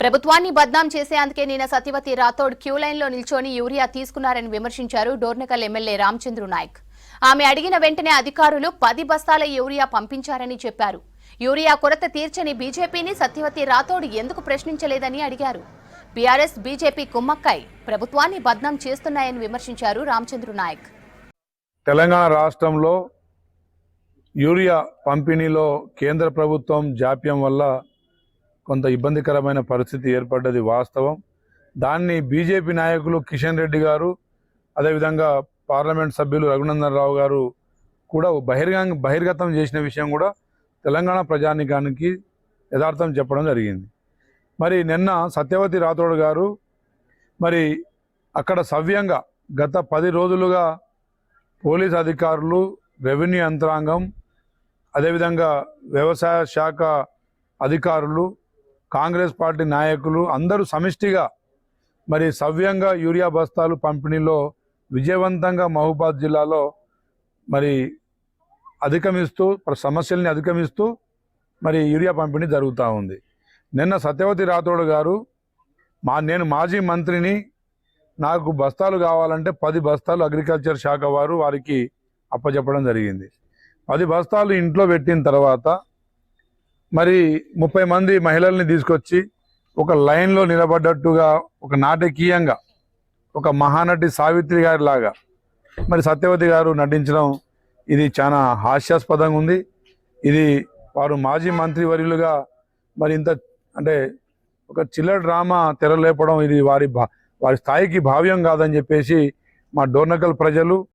ప్రభుత్వాన్ని బద్నాం చేసేందుకే నిన్న సత్యవతి రాథోడ్ క్యూ లైన్లో నిల్చొని యూరియా తీసుకున్నారని విమర్శించారు డోర్నకల్ ఎమ్మెల్యే రామచంద్రు నాయక్. ఆమె అడిగిన వెంటనే అధికారులు 10 బస్తాల యూరియా పంపించారని చెప్పారు. యూరియా కొరత తీర్చని బీజేపీని సత్యవతి రాథోడ్ ఎందుకు ప్రశ్నించలేదని అడిగారు. బీఆర్ఎస్ బీజేపీ కుమ్మక్కై ప్రభుత్వాన్ని బద్నాం చేస్తున్నాయని విమర్శించారు రామచంద్రు నాయక్. తెలంగాణ రాష్ట్రంలో యూరియా పంపిణీలో కేంద్ర ప్రభుత్వం జాప్యం వల్ల కొంత ఇబ్బందికరమైన పరిస్థితి ఏర్పడ్డది వాస్తవం. దాన్ని బీజేపీ నాయకులు కిషన్ రెడ్డి గారు, అదేవిధంగా పార్లమెంట్ సభ్యులు రఘునందన్ రావు గారు కూడా బహిర్గతం చేసిన విషయం కూడా తెలంగాణ ప్రజానికానికి యథార్థం చెప్పడం జరిగింది. మరి నిన్న సత్యవతి రాథోడ్ గారు మరి అక్కడ సవ్యంగా గత 10 రోజులుగా పోలీస్ అధికారులు, రెవెన్యూ యంత్రాంగం, అదేవిధంగా వ్యవసాయ శాఖ అధికారులు, కాంగ్రెస్ పార్టీ నాయకులు అందరూ సమిష్టిగా మరి సవ్యంగా యూరియా బస్తాలు పంపిణీలో విజయవంతంగా మహబూబాద్ జిల్లాలో మరి సమస్యల్ని అధిగమిస్తూ మరి యూరియా పంపిణీ జరుగుతూ ఉంది. నిన్న సత్యవతి రాథోడ్ గారు నేను మాజీ మంత్రిని, నాకు బస్తాలు కావాలంటే 10 బస్తాలు అగ్రికల్చర్ శాఖ వారికి అప్పచెప్పడం జరిగింది. 10 బస్తాలు ఇంట్లో పెట్టిన తర్వాత మరి 30 మంది మహిళల్ని తీసుకొచ్చి ఒక లైన్లో నిలబడ్డట్టుగా ఒక నాటకీయంగా ఒక మహానటి సావిత్రి గారి లాగా మరి సత్యవతి గారు నటించడం ఇది చాలా హాస్యాస్పదంగా ఉంది. ఇది వారు మాజీ మంత్రివర్యులుగా మరి ఇంత అంటే ఒక చిల్లర డ్రామా తెరలేపడం ఇది వారి స్థాయికి భావ్యం కాదని చెప్పేసి మా డోర్నకల్ ప్రజలు,